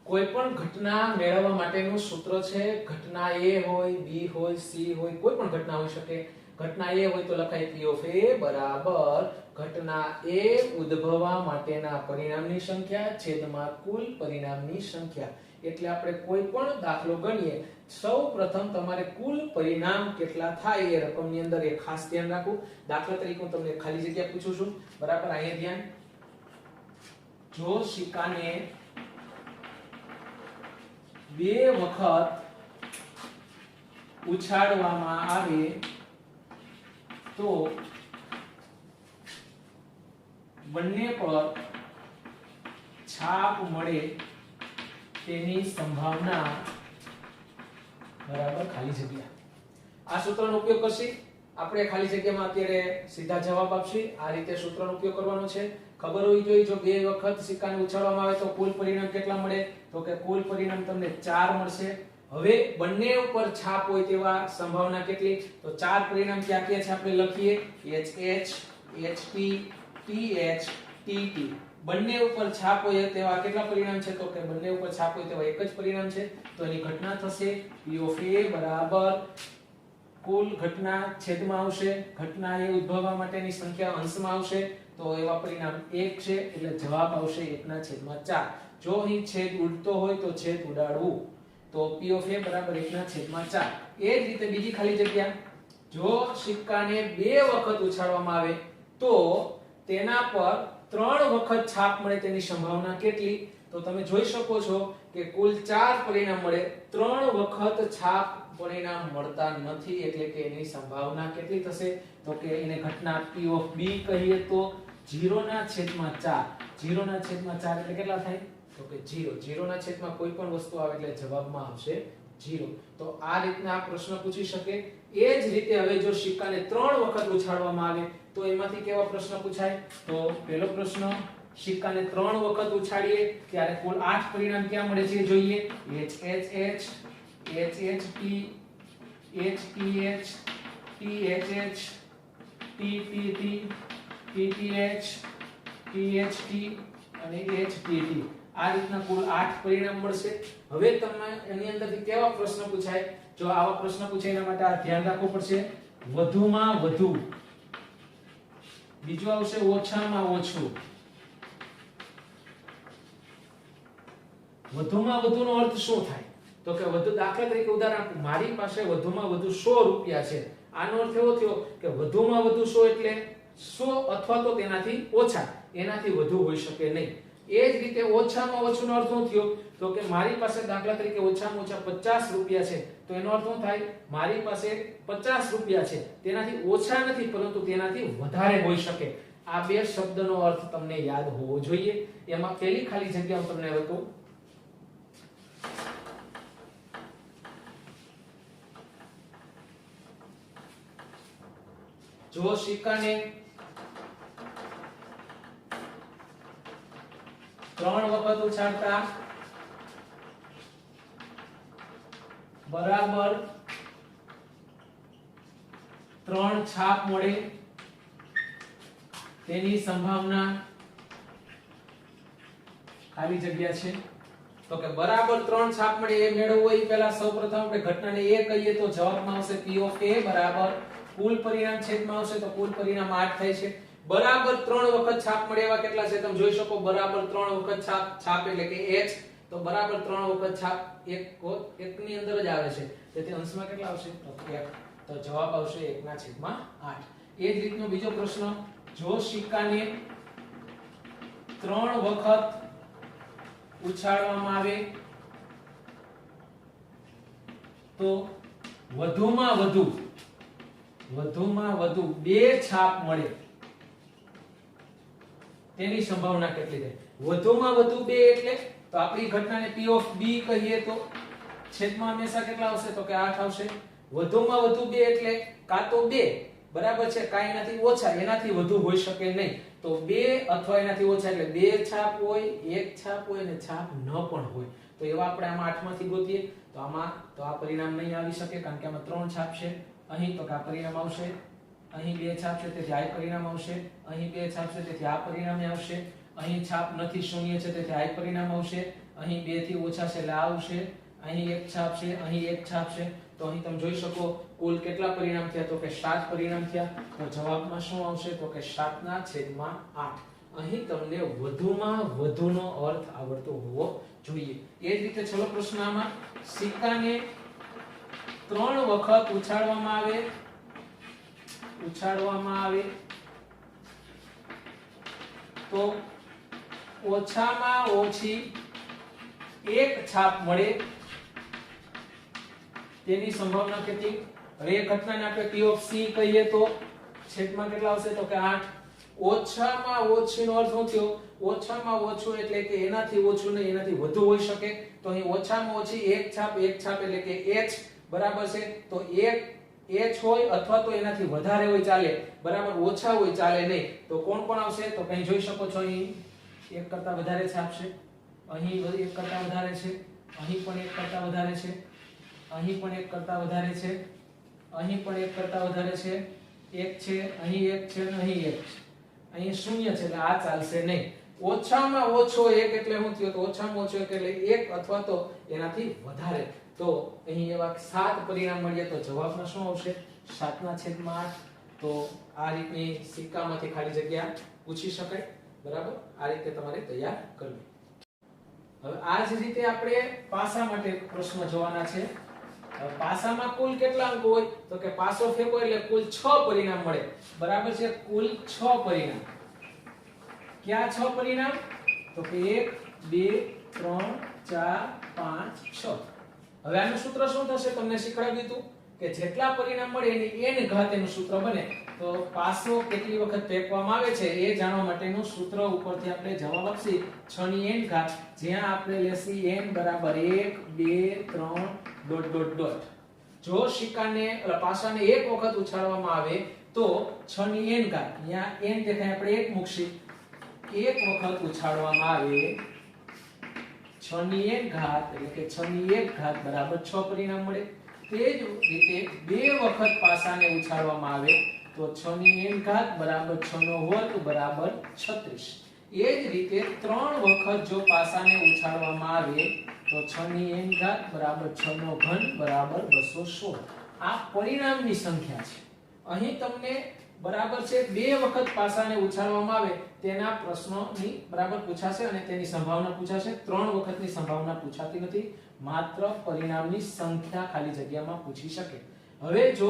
કોઈ પણ ઘટના મેળવવા માટેનું સૂત્ર છે ઘટના A હોય B હોય C હોય કોઈ પણ ઘટના હોઈ શકે ઘટના A હોય તો લખાય P of A બરાબર ઘટના A ઉદ્ભવવા માટેના પરિણામની સંખ્યા છેદમાં કુલ પરિણામની સંખ્યા એટલે આપણે કોઈ પણ દાખલો ગણીએ સૌપ્રથમ તમારે કુલ પરિણામ કેટલા થાય એ રકમની અંદર એ ખાસ ધ્યાન રાખવું દાખલા તરીકે હું તમને ખાલી જગ્યા પૂછું છું બરાબર અહીંયા ધ્યાન જો સિક્કાને બે વખત ઉછાળવામાં આવે તો બંને પર છાપ મળે તેની સંભાવના બરાબર ખાલી જગ્યા આ સૂત્રનો ઉપયોગ કરશી આપણે ખાલી જગ્યામાં અત્યારે સીધા જવાબ આપશી આ રીતે સૂત્રનો ઉપયોગ કરવાનો છે ખબર હોવી જોઈએ જો બે વખત સિક્કાને ઉછાળવામાં આવે તો કુલ પરિણામ કેટલા મળે તો કે કુલ પરિણામ તમને 4 મળશે હવે બંને ઉપર છાપ હોય તેવા સંભાવના કેટલી તો 4 પરિણામ ક્યાં ક્યાં છે આપણે લખીએ HH HT TH TT બંને ઉપર છાપ હોય તેવા કેટલા પરિણામ છે તો કે બંને ઉપર છાપ હોય તેવા એક જ પરિણામ છે તો એની ઘટના થશે P of A બરાબર કુલ ઘટના છેદમાં આવશે ઘટના એ ઉદ્ભવવા માટેની સંખ્યા અંશમાં આવશે તો એવા પરિણામ 1 છે એટલે જવાબ આવશે 1/4 જો અહીં છેદ ઉડતો હોય તો છેદ ઉડાડવું તો P of A બરાબર 1/4 એ જ રીતે બીજી ખાલી જગ્યા જો સિક્કાને બે વખત ઉછાળવામાં આવે તો તેના પર 3 વખત છાપ મળે તેની સંભાવના કેટલી તો તમે જોઈ શકો છો કે કુલ 4 પરિણામ મળે 3 વખત છાપ પરિણામ મળતા નથી એટલે કે એની સંભાવના કેટલી થશે તો કે એને ઘટના P of B કહીએ તો 0/4 0/4 એટલે કેટલા થાય તો કે 0 0/4 કોઈ પણ વસ્તુ આવે એટલે જવાબમાં આવશે 0 તો આ રીતના આ પ્રશ્ન પૂછી શકે એ જ રીતે હવે જો સિક્કાને 3 વખત ઉછાળવામાં આવે તો એમાંથી કેવા પ્રશ્ન પૂછાય તો પહેલો પ્રશ્ન સિક્કાને 3 વખત ઉછાળીએ ત્યારે કુલ 8 પરિણામ ક્યાં મળે છે જોઈએ HHH HHT HTH THH TTT TTH THT અને HTT આ રીતના કુલ 8 પરિણામ મળશે હવે તમને એની અંદરથી કેવા પ્રશ્ન પૂછાય જો આવા પ્રશ્ન પૂછાય એના માટે આ ધ્યાન રાખવું પડશે વધુમાં વધુ બીજું આવશે ઓછામાં ઓછું વધુમાં વધુનો અર્થ શું થાય તો કે વધુ દાખલા તરીકે ઉદાહરણ આપું મારી પાસે વધુમાં વધુ 100 રૂપિયા છે આનો અર્થ એવો થયો કે વધુમાં વધુ 100 એટલે 100 અથવા તો તેનાથી ઓછા એનાથી વધુ હોઈ શકે નહીં એ જ રીતે ઓછામાં ઓછુંનો અર્થ શું થયો તો કે મારી પાસે દાખલા તરીકે ઓછામાં ઓછા 50 રૂપિયા છે તો એનો અર્થ શું થાય મારી પાસે 50 રૂપિયા છે તેનાથી ઓછા નથી પરંતુ તેનાથી વધારે હોઈ શકે આ બે શબ્દનો અર્થ તમને યાદ હોવો જોઈએ એમાં પહેલી ખાલી જગ્યા હું તમને કહું જો સિક્કાને 3 વખત ઉછાળતા બરાબર 3 છાપ મળે તેની સંભાવના ખાલી જગ્યા છે તો કે બરાબર 3 છાપ મળે એ મેળવવું હોય પહેલા સૌપ્રથમ આપણે ઘટનાને A કહીએ તો જવાબમાં આવશે P of A બરાબર કુલ પરિણામ છેદમાં આવશે તો કુલ પરિણામ 8 થાય છે બરાબર 3 વખત છાપ મળે એવા કેટલા છે તમે જોઈ શકો બરાબર 3 વખત છાપ એટલે કે H તો બરાબર 3 વખત છાપ એક ની અંદર જ આવે છે તેથી અંશમાં કેટલા આવશે તો 1 તો જવાબ આવશે 1/8 એ જ રીતનો બીજો પ્રશ્ન જો સિક્કાને 3 વખત ઉછાળવામાં આવે તો વધુમાં વધુ 2 છાપ મળે તેની સંભાવના કેટલી થાય વધુમાં વધુ 2 એટલે તો આપણી ઘટનાને P of B કહીએ તો છેદમાં હંમેશા કેટલા આવશે તો કે 8 આવશે વધુમાં વધુ 2 એટલે કાં તો 2 બરાબર છે કાંઈ એનાથી ઓછા એનાથી વધુ હોઈ શકે નહીં તો 2 અથવા એનાથી ઓછા એટલે 2 છાપ હોય 1 છાપ હોય અને છાપ ન પણ હોય તો એવા આપણે આમાં 8 માંથી ગોતીએ તો આમાં તો આ પરિણામ નહીં આવી શકે કારણ કે આમાં 3 છાપ છે અહીં તો આ પરિણામ આવશે અહીં 2 છાપ છે તેથી આ પરિણામ આવશે અહીં 2 છાપ છે તેથી આ પરિણામ આવશે અહીં છાપ નથી, શૂન્ય છે તેથી આઈ પરિણામ આવશે. અહીં 2 થી ઓછા છે એટલે આ આવશે. અહીં એક છાપ છે, અહીં એક છાપ છે, તો અહીં તમે જોઈ શકો કુલ કેટલા પરિણામ થયા, તો કે 7 પરિણામ થયા. તો જવાબમાં શું આવશે, તો કે 7/8. અહીં તમને વધુમાં વધુનો અર્થ આવડતો હોવો જોઈએ. એ જ રીતે છેલ્લો પ્રશ્ન આમાં, સિક્કાને 3 વખત ઉછાળવામાં આવે તો ઓછામાં ઓછી એક છાપ મળે તેની સંભાવના કેટલી? હવે એ ઘટનાને આપણે P of C કહીએ તો છેદમાં કેટલા આવશે, તો કે 8. ઓછામાં ઓછીનો અર્થ શું થયો? ઓછામાં ઓછું એટલે કે એનાથી ઓછું નહીં, એનાથી વધુ હોઈ શકે. તો અહીં ઓછામાં ઓછી એક છાપ એટલે કે h બરાબર છે. તો એક h હોય અથવા તો એનાથી વધારે હોય ચાલે, બરાબર, ઓછા હોય ચાલે નહીં. તો કોણ કોણ આવશે? તો કઈ જોઈ શકો છો અહીં એક કરતા વધારે છાપ છે, અહીં એક કરતા વધારે છે, અહીં પણ એક કરતા વધારે છે, અહીં પણ એક કરતા વધારે છે, અહીં પણ એક કરતા વધારે છે, એક છે, અહીં એક છે અને અહીં એક છે. અહીં શૂન્ય છે એટલે આ ચાલશે નહીં. ઓછામાં ઓછો એક એટલે શું થયો? તો ઓછામાં ઓછો એક એટલે એક અથવા તો એનાથી વધારે. તો અહીં એવા 7 પરિણામ મળ્યા તો જવાબમાં શું આવશે? 7/8. તો આ રીતની સિક્કામાંથી ખાલી જગ્યા પૂછી શકાય, બરાબર. આ રીતે તમારે તૈયાર કરવી. હવે આ જ રીતે આપણે પાસા માટે પ્રશ્ન જોવાના છે. પાસામાં કુલ કેટલા અંક હોય? તો કે પાસો ફેંકો એટલે કુલ 6 પરિણામ મળે, બરાબર છે. કુલ 6 પરિણામ. ક્યાં 6 પરિણામ? તો કે 1 2 3 4 5 6. હવે આનું સૂત્ર શું થશે? તમને શીખવાડ્યું હતું કે જેટલા પરિણામ મળે એની n ઘાત એનું સૂત્ર બને. તો પાસો કેટલી વખત ફેંકવામાં આવે છે એ જાણવા માટેનું સૂત્ર ઉપરથી આપણે જવાબ આપશી 6 ની n ઘાત, જ્યાં આપણે લેશી n બરાબર 1 2 3 ડોટ ડોટ ડોટ. જો સિક્કાને પાસાને એક વખત ઉછાળવામાં આવે તો 6 ની n ઘાત, અહીંયા n દેખાય આપણે 1 મૂકશી. એક વખત ઉછાળવામાં આવે 6 ની n ઘાત એટલે કે 6 ની 1 ઘાત બરાબર 6 પરિણામ મળે. તે જ રીતે બે વખત પાસાને ઉછાળવામાં આવે તો 6 ની n ઘાત બરાબર 6 નો વર્ગ બરાબર 36. એ જ રીતે 3 વખત જો પાસાને ઉછાળવામાં આવે તો 6 ની n ઘાત બરાબર 6 નો ઘન બરાબર 216. આ પરિણામની સંખ્યા છે. અહીં તમને બરાબર છે બે વખત પાસાને ઉછાળવામાં આવે તેના પ્રશ્નોની બરાબર પૂછાશે અને તેની સંભાવના પૂછાશે. 3 વખતની સંભાવના પૂછાતી નથી, માત્ર પરિણામની સંખ્યા ખાલી જગ્યામાં પૂછી શકે. હવે જો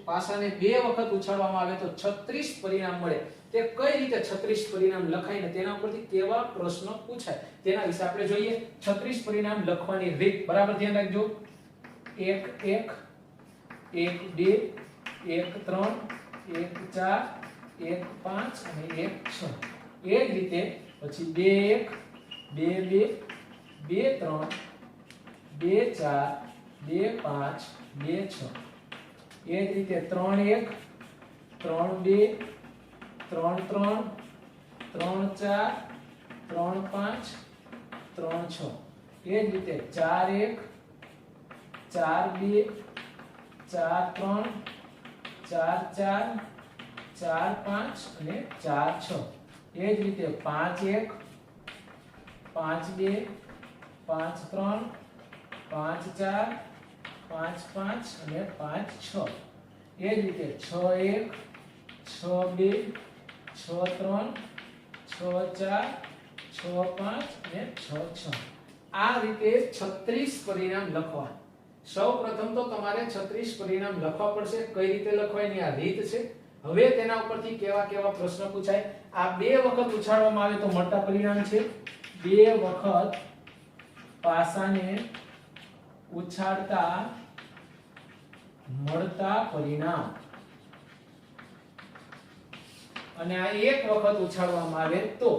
પાસાને બે વખત ઉછાળવામાં આવે તો 36 પરિણામ મળે. તે કઈ રીતે 36 પરિણામ લખાય ને તેના ઉપરથી કેવા પ્રશ્નો પૂછાય તેના વિશે આપણે જોઈએ. 36 પરિણામ લખવાની રીત બરાબર ધ્યાન રાખજો. 1 1 1 2 1 3 1 4 1 5 અને 1 6. એ જ રીતે પછી 2 1 2 2 2 3 2 4 2 5 2 6. એ જ રીતે 3 1 3 2 3 3 3 4 3 5 3 6. એ જ રીતે 4 1 4 2 4 3 4 4 4 5 અને 4 6. એ જ રીતે 5 1 5 2 5 3 5 4 5 5 અને 5 6. એ જ રીતે 6 1 6 2 6 3 6 4 6 5 અને 6 6. આ રીતે 36 પરિણામ લખવા. સૌપ્રથમ તો તમારે 36 પરિણામ લખવા પડશે. કઈ રીતે લખવાય ની આ રીત છે. હવે તેના ઉપરથી કેવા કેવા પ્રશ્ન પૂછાય. આ બે વખત ઉછાળવામાં આવે તો મળતા પરિણામ છે. બે વખત પાસાને ઉછાળતા મળતા પરિણામ અને આ એક વખત ઉછાળવામાં આવે તો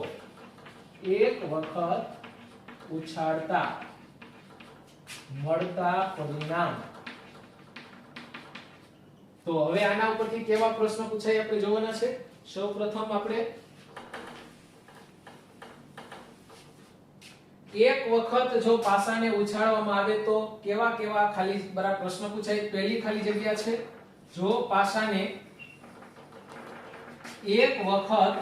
એક વખત ઉછાળતા મળતા પરિણામ. તો હવે આના ઉપરથી કેવા પ્રશ્ન પૂછાય આપણે જોવાના છે. સૌપ્રથમ આપણે એક વખત જો પાસાને ઉછાળવામાં આવે તો કેવા કેવા ખાલી બરાબર પ્રશ્ન પૂછાય. પહેલી ખાલી જગ્યા છે, જો પાસાને એક વખત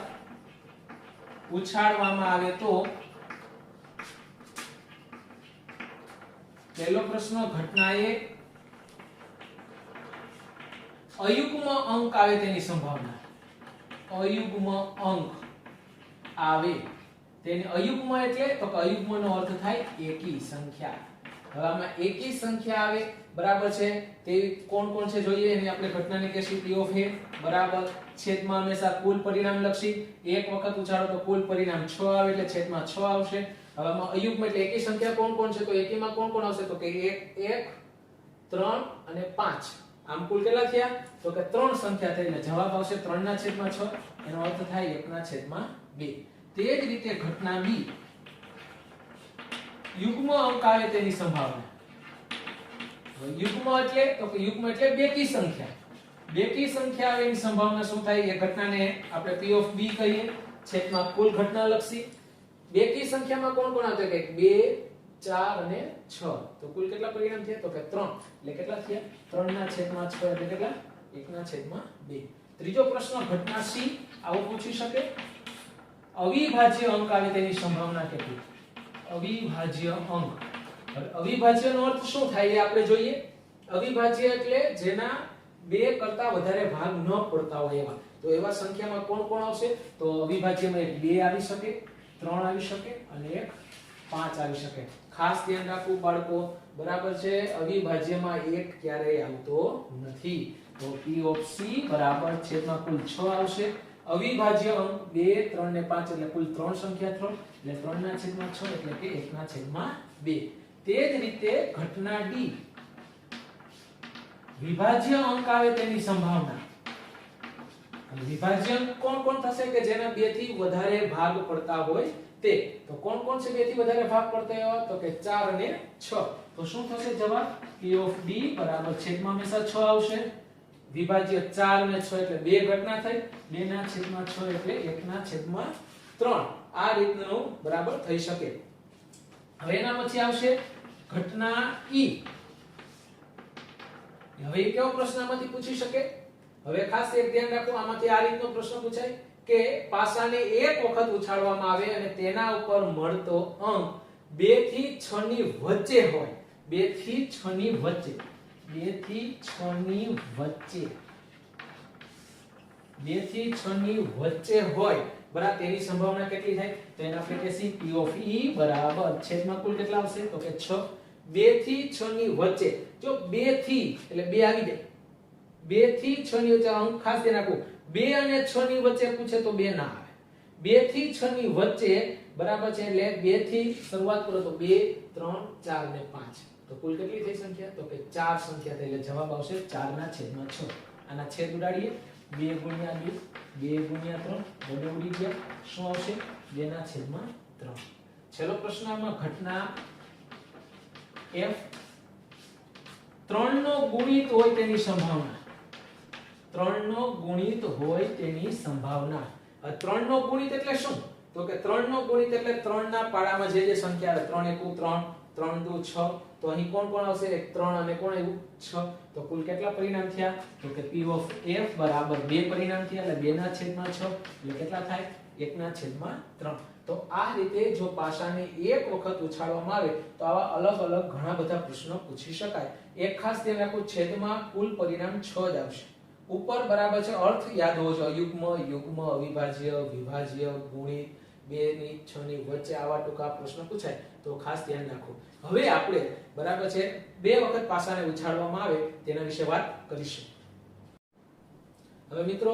ઉછાળવામાં આવે તો પહેલો પ્રશ્ન ઘટનાએ અયુગ્મ અંક આવે તેની સંભાવના અયુગ્મ અંક આવે તેની અયુગ્મ એટલે તો કે અયુગ્મનો અર્થ થાય એકી સંખ્યા હવે આમાં એકી સંખ્યા આવે બરાબર છે તે કોણ કોણ છે જોઈએ એની આપણે ઘટનાને કહેશું p ઓફ a બરાબર છેદમાં હંમેશા કુલ પરિણામ લખશી એક વખત ઉછાળો તો કુલ પરિણામ 6 આવે એટલે છેદમાં 6 આવશે હવે આમાં અયુગ્મ એટલે એકી સંખ્યા કોણ કોણ છે તો એકીમાં કોણ કોણ આવશે તો કે 1 1 3 અને 5 આમ કુલ કેટલા થયા તો કે 3 સંખ્યા થઈ એટલે જવાબ આવશે 3 ના છેદમાં 6 એનો અર્થ થાય 1 ના છેદમાં 2 તે જ રીતે ઘટના બી યુગ્મ અંક આવે તેની સંભાવના યુગ્મ એટલે તો કે યુગ્મ એટલે બેકી સંખ્યા આવે એની સંભાવના શું થાય એ ઘટનાને આપણે p ઓફ b કહીએ છેદમાં કુલ ઘટના લખશી બેકી સંખ્યામાં કોણ કોણ આવશે કે 2 4 અને 6 તો કુલ કેટલા પરિણામ થયા તો કે 3 એટલે કેટલા થયા 3 ના છેદમાં 6 એટલે કેટલા 1 ના છેદમાં 2 ત્રીજો પ્રશ્ન ઘટના c આવો પૂછી શકે અવિભાજ્ય અંક આવે તેની સંભાવના કેટલી અવિભાજ્ય અંક હવે અવિભાજ્યનો અર્થ શું થાય એ આપણે જોઈએ અવિભાજ્ય એટલે જેના બે કરતા વધારે ભાગ ન પડતા હોય એવા તો એવા સંખ્યામાં કોણ કોણ આવશે તો અવિભાજ્યમાં એક 2 આવી શકે 3 આવી શકે અને એક 5 આવી શકે ખાસ ધ્યાન રાખવું બાળકો બરાબર છે અવિભાજ્યમાં એક ક્યારેય આવતો નથી તો p ઓફ c બરાબર છેદમાં કુલ 6 આવશે અવિભાજ્ય અંક 2 3 ને 5 એટલે કુલ 3 સંખ્યા થયો એટલે 3 ના છેદમાં 6 એટલે કે 1 ના છેદમાં 2 તે જ રીતે ઘટના d વિભાજ્ય અંક આવે તેની સંભાવના વિભાજ્ય કોણ કોણ થશે કે જેના બે થી વધારે ભાગ પડતા હોય તે તો કોણ કોણ છે બે થી વધારે ભાગ પડતા હોય તો કે 4 અને 6 તો શું થશે જવાબ p ઓફ d બરાબર છેદમાં હંમેશા 6 આવશે વિભાજ્ય 4 અને 6 એટલે બે ઘટના થઈ 2 ના છેદમાં 6 એટલે 1 ના છેદમાં 3 આ રીતનું બરાબર થઈ શકે હવે એના પછી આવશે ઘટના e હવે કેવો પ્રશ્ન આમાંથી પૂછી શકે હવે ખાસ એક ધ્યાન રાખો આમાંથી આ રીતનો પ્રશ્ન પૂછાય કે પાસાને એક વખત ઉછાળવામાં આવે અને તેના ઉપર મળતો અંક 2 થી 6 ની વચ્ચે હોય 2 થી 6 ની વચ્ચે 2 થી 6 ની વચ્ચે 2 થી 6 ની વચ્ચે હોય બરાબર તેની સંભાવના કેટલી થાય તો એને આપણે કહીએ p ઓફ e બરાબર છેદમાં કુલ કેટલા આવશે તો કે 6 2 થી 6 ની વચ્ચે જો 2 થી એટલે 2 આવી જાય 2 થી 6 ની વચ્ચે અંક ખાસ ધ્યાન રાખો 2 અને 6 ની વચ્ચે પૂછે તો 2 ના આવે 2 થી 6 ની વચ્ચે બરાબર છે એટલે 2 થી શરૂઆત કરો તો 2 3 4 ને 5 તો કુલ કેટલી થઈ સંખ્યા તો કે 4 સંખ્યા થઈ એટલે જવાબ આવશે 4 ના છેદમાં 6 આના છેદ ઉડાડીએ 2 ગુણ્યા 2 2 ગુણ્યા 3 બધે ઉડી ગયા શું આવશે 2 ના છેદમાં 3 છેલ્લો પ્રશ્ન આમાં ઘટના f 3 નો ગુણિત હોય તેની સંભાવના 3 નો ગુણિત હોય તેની સંભાવના 3 નો ગુણિત એટલે શું તો કે 3 નો ગુણિત એટલે 3 ના પાડામાં જે સંખ્યા આવે 3 1 3 3 2 6 તો અહીં કોણ કોણ આવશે 3 અને કોણ આવ્યું 6 તો કુલ કેટલા પરિણામ થયા તો કે p ઓફ f બરાબર 2 પરિણામ થયા એટલે 2 ના છેદમાં 6 એટલે કેટલા થાય 1 ના છેદમાં 3 તો આ રીતે જો પાસાને એક વખત ઉછાળવામાં આવે તો આવા અલગ અલગ ઘણા બધા પ્રશ્નો પૂછી શકાય એક ખાસ ધ્યાન રાખો છેદમાં કુલ પરિણામ 6 જ આવશે ઉપર બરાબર છે અર્થ યાદ હોવો જોઈએ યુગ્મ યુગ્મ અવિભાજ્ય વિભાજ્ય ગુણિત 2 ની 6 ની વચ્ચે આવા ટૂંકા પ્રશ્ન પૂછાય તો ખાસ ધ્યાન રાખો હવે આપણે બરાબર છે બે વખત પાસાને ઉછાળવામાં આવે તેના વિશે વાત કરીશું હવે મિત્રો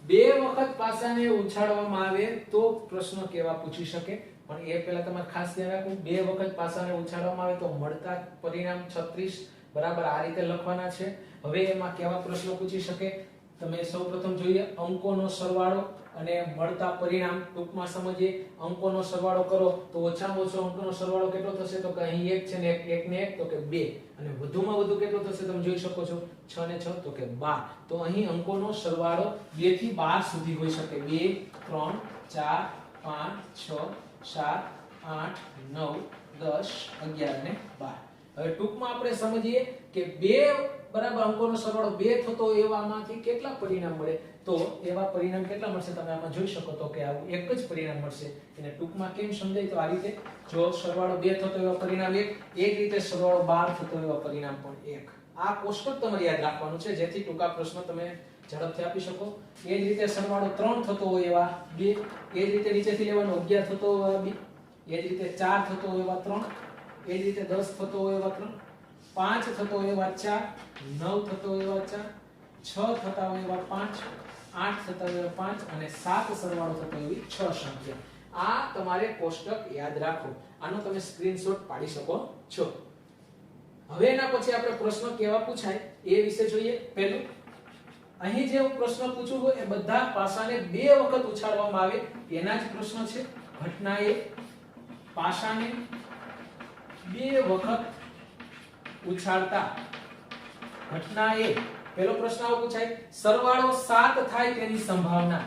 બે વખત પાસાને ઉછાળવામાં આવે તો પ્રશ્ન કેવા પૂછી શકે પણ એ પહેલા તમારે ખાસ ધ્યાન રાખવું બે વખત પાસાને ઉછાળવામાં આવે તો મળતા પરિણામ 36 બરાબર આ રીતે લખવાના છે હવે એમાં કેવા પ્રશ્નો પૂછી શકે તમે સૌપ્રથમ જોઈએ અંકોનો સરવાળો અને મળતા પરિણામ ટૂંકમાં સમજીએ અંકોનો સરવાળો કરો તો ઓછામાં ઓછો અંકોનો સરવાળો કેટલો થશે તો કે અહીં 1 છે ને 1 ને 1 તો કે 2 અને વધુમાં વધુ કેટલો થશે તમે જોઈ શકો છો 6 ને 6 તો કે 12 તો અહીં અંકોનો સરવાળો 2 થી 12 સુધી હોઈ શકે 2 3 4 5 6 7 8 9 10 11 ને 12 હવે ટૂંકમાં આપણે સમજીએ કે બે બરાબર અંકોનો સરવાળો 2 થતો હોય એવામાંથી કેટલા પરિણામ મળે? તો એવા પરિણામ કેટલા મળશે તમે આમાં જોઈ શકો તો કે આવું એક જ પરિણામ મળશે. એને ટૂંકમાં કેમ સમજાય તો આ રીતે, જો સરવાળો 2 થતો એવા પરિણામ 1, એ જ રીતે સરવાળો 12 થતો એવા પરિણામ પણ 1. આ કોષ્ટક તમારે યાદ રાખવાનું છે જેથી ટૂંકા પ્રશ્ન તમે ઝડપથી આપી શકો. એ જ રીતે સરવાળો 3 થતો હોય એવા 2, એ જ રીતે નીચેથી લેવાનો 11 થતો હોય એવા 2, એ જ રીતે 4 થતો હોય એવા 3, એ જ રીતે 10 થતો હોય એવા 3, 5 થતો હોય એવા 4, 9 થતો હોય એવા 4, 6 થતા હોય એવા 5, 8 થતા હોય એવા 5 અને 7 સરવાળો થતો એવી 6 સંખ્યા. આ તમારે કોષ્ટક યાદ રાખો. આનો તમે સ્ક્રીનશોટ પાડી શકો છો. હવે એના પછી આપણે પ્રશ્ન કેવા પૂછાય એ વિશે જોઈએ. પહેલું, અહીં જે પ્રશ્ન પૂછ્યો હોય એ બધા પાસાને 2 વખત ઉછાળવામાં આવે એના જ પ્રશ્ન છે. ઘટના એ પાસાને 2 વખત ઉછાળતા ઘટના એ પહેલો પ્રશ્ન આવો પૂછાય, સરવાળો 7 થાય તેની સંભાવના.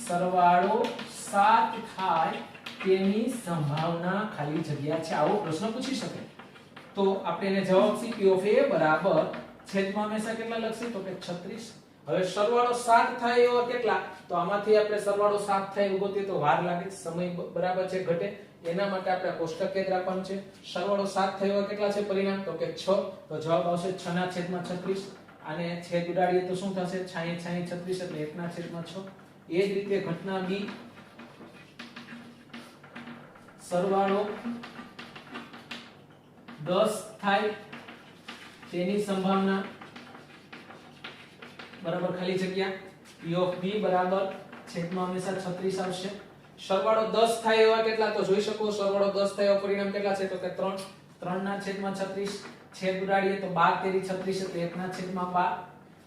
સરવાળો 7 થાય તેની સંભાવના ખાલી જગ્યા છે. આવો પ્રશ્ન પૂછી શકે. તો આપણે એને જવાબ સી P of A બરાબર છેદમાં હંમેશા કેટલા લખશું તો કે 36. હવે સરવાળો 7 થાય એવા કેટલા? તો આમાંથી આપણે સરવાળો 7 થાય એવું ગોતીએ તો વાર લાગે, સમય બરાબર છે ઘટે. એના માટે આપણે કોષ્ટક યાદ રાખવાનું છે. સરવાળો 7 થાય એવા કેટલા છે પરિણામ તો કે 6. તો જવાબ આવશે 6 ના છેદમાં 36. આને છેદ ઉડાડીએ તો શું થશે? 6 36 એટલે 1 ના છેદમાં 6. એ જ રીતે ઘટના B, સરવાળો 10 થાય તેની સંભાવના બરાબર ખાલી જગ્યા P of B બરાબર છેદમાં હંમેશા 36 આવશે. સરવાળો 10 થાય એવા કેટલા? તો જોઈ શકો સરવાળો 10 થાય એવા પરિણામ કેટલા છે તો કે 3. 3 ના છેદમાં 36. છેદ ઉડાડીએ તો 12 તેરી 36 એટલે 1 ના છેદમાં 12.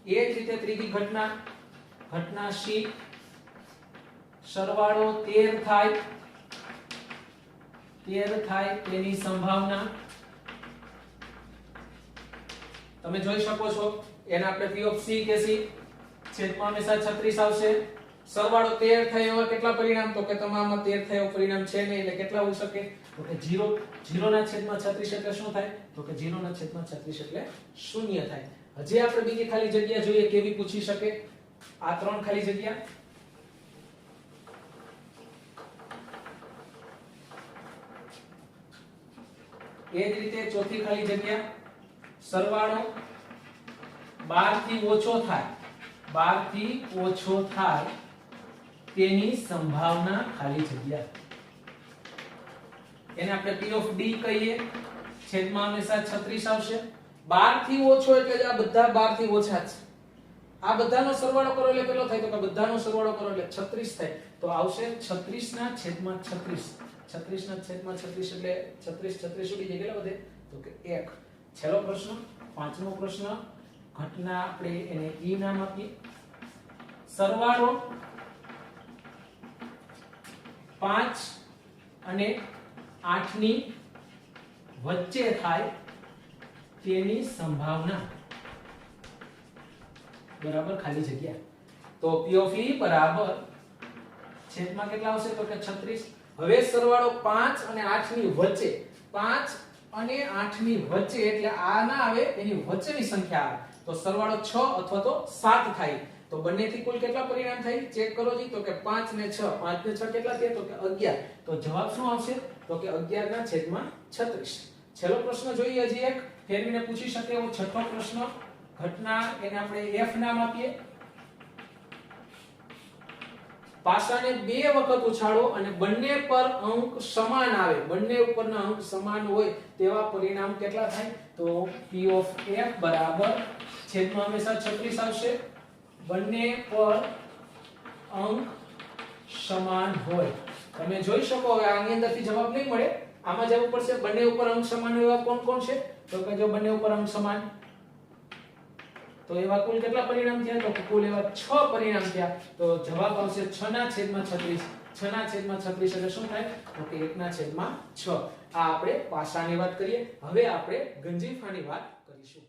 એ જ રીતે ત્રીજી ઘટના, ઘટના C, સરવાળો 13 થાય તેની સંભાવના તમે જોઈ શકો છો. એને આપણે P of C કે C છેદમાં હંમેશા 36 આવશે. સરવાળો 13 થાય એવા કેટલા પરિણામ તો કે તમામમાં 13 થાય એવા પરિણામ છે નહીં એટલે કેટલા હોઈ શકે તો કે 0. 0 ના છેદમાં 36 એટલે શું થાય તો કે 0 ના છેદમાં 36 એટલે 0 થાય. હજી આપણે બીજી ખાલી જગ્યા જોઈએ કેવી પૂછી શકે. આ 3 ખાલી જગ્યા, એ જ રીતે ચોથી ખાલી જગ્યા, સરવાળો 12 થી ઓછો થાય, 12 થી ઓછો થાય તેની સંભાવના ખાલી જગ્યા. એને આપણે P of D કહીએ. છેદમાં હંમેશા 36 આવશે. 12 થી ઓછો એટલે આ બધા 12 થી ઓછા છે. આ બધાનો સરવાળો કરો એટલે કેટલો થાય તો કે બધાનો સરવાળો કરો એટલે 36 થાય. તો આવશે 36 ના છેદમાં 36. 36 ના છેદમાં 36 એટલે 36 ઉડી જાય કેટલા વધે તો કે 1. છેલ્લો પ્રશ્ન, પાંચમો પ્રશ્ન, ઘટના આપણે એને E નામ આપીએ. સરવાળો 5 અને 8 ની વચ્ચે થાય તેની સંભાવના બરાબર ખાલી જગ્યા. તો P of E બરાબર છેદમાં કેટલા આવશે તો કે 36. હવે સરવાળો 5 અને 8 ની વચ્ચે, 5 અને 8 ની વચ્ચે એટલે આ ના આવે એની વચ્ચેની સંખ્યા આવે તો સરવાળો 6 અથવા તો 7 થાય. તો બંનેથી કુલ કેટલા પરિણામ થાય ચેક કરો જી તો કે 5 ને 6, 5 ને 6 કેટલા થયા તો કે 11. તો જવાબ શું આવશે તો કે 11 ના છેદમાં 36. છેલ્લો પ્રશ્ન જોઈએ હજી એક ફેરવીને પૂછી શકે એવો છઠ્ઠો પ્રશ્ન, ઘટના એને આપણે F નામ આપીએ. પાસાને 2 વખત ઉછાળો અને બંને પર અંક સમાન આવે, બંને ઉપરના અંક સમાન હોય તેવા પરિણામ કેટલા થાય તો P of F બરાબર છેદમાં હંમેશા 36 આવશે. બંને પર અંક સમાન હોય. તમે જોઈ શકો હવે આની અંદરથી જવાબ નહીં મળે, આમાં જવું પડશે બંને ઉપર અંક સમાન હોય એવા કોણ કોણ છે તો કે જો બંને ઉપર અંક સમાન તો એવા કુલ કેટલા પરિણામ થયા તો કુલ એવા 6 પરિણામ થયા. તો જવાબ આવશે 6 ના છેદમાં 36. 6 ના છેદમાં 36 એટલે શું થાય તો કે 1 ના છેદમાં 6. આ આપણે પાસાની વાત કરીએ. હવે આપણે ગંજીફાની વાત કરીશું.